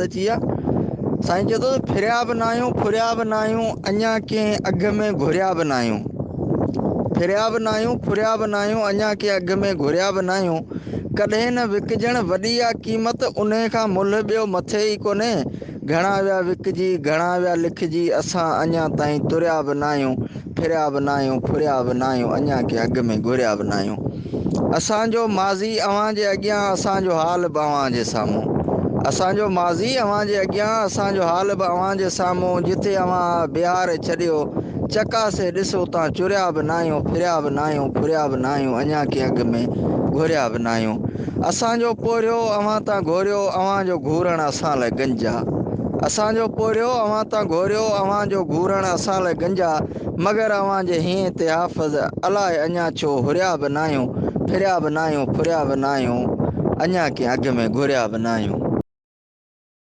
अची विया। साईं चए थो फिरिया बि न आहियूं, फुरिया बि न आहियूं, अञा कंहिं अघ में घुरिया बि न आहियूं। फिरिया बि न आहियूं, फुरिया बि न आहियूं, अञा कंहिं अघ में घुरिया बि न आहियूं। कॾहिं न विकिजण वॾी आहे क़ीमत, उन खां मुल्ह ॿियो मथे ई कोन्हे। घणा विया विकिजी, घणा विया लिखिजी, असां अञा ताईं तुरिया बि न आहियूं। फिरिया बि न आहियूं, फुरिया बि न आहियूं, अञा कंहिं अघ में घुरिया बि न आहियूं। असांजो माज़ी अव्हां जे अॻियां, असांजो हाल बि अव्हां जे साम्हूं। असांजो माज़ी अव्हां जे अॻियां, असांजो हाल बि अव्हां जे साम्हूं। जिथे अव्हां बिहारे छॾियो, चकासे ॾिसो तां चुरिया बि न आहियूं, फिरिया बि न आहियूं, फुरिया बि न आहियूं, अञा कंहिं अघ में घुरिया बि न आहियूं। असांजो पोरियो अव्हां तां घोरियो, अव्हां जो घूरणु असां लाइ गंज आहे। असांजो पोरियो अव्हां तां घोरियो, अव्हां जो घूरणु असां लाइ गंज आहे। मगर अव्हां जे हीअं ते हाफ़िज़ अलाए अञा छो हुरिया बि न आहियूं, फिरिया बि न आहियूं, फुरिया बि न आहियूं, अञा कंहिं अघ में घुरिया बि न आहियूं।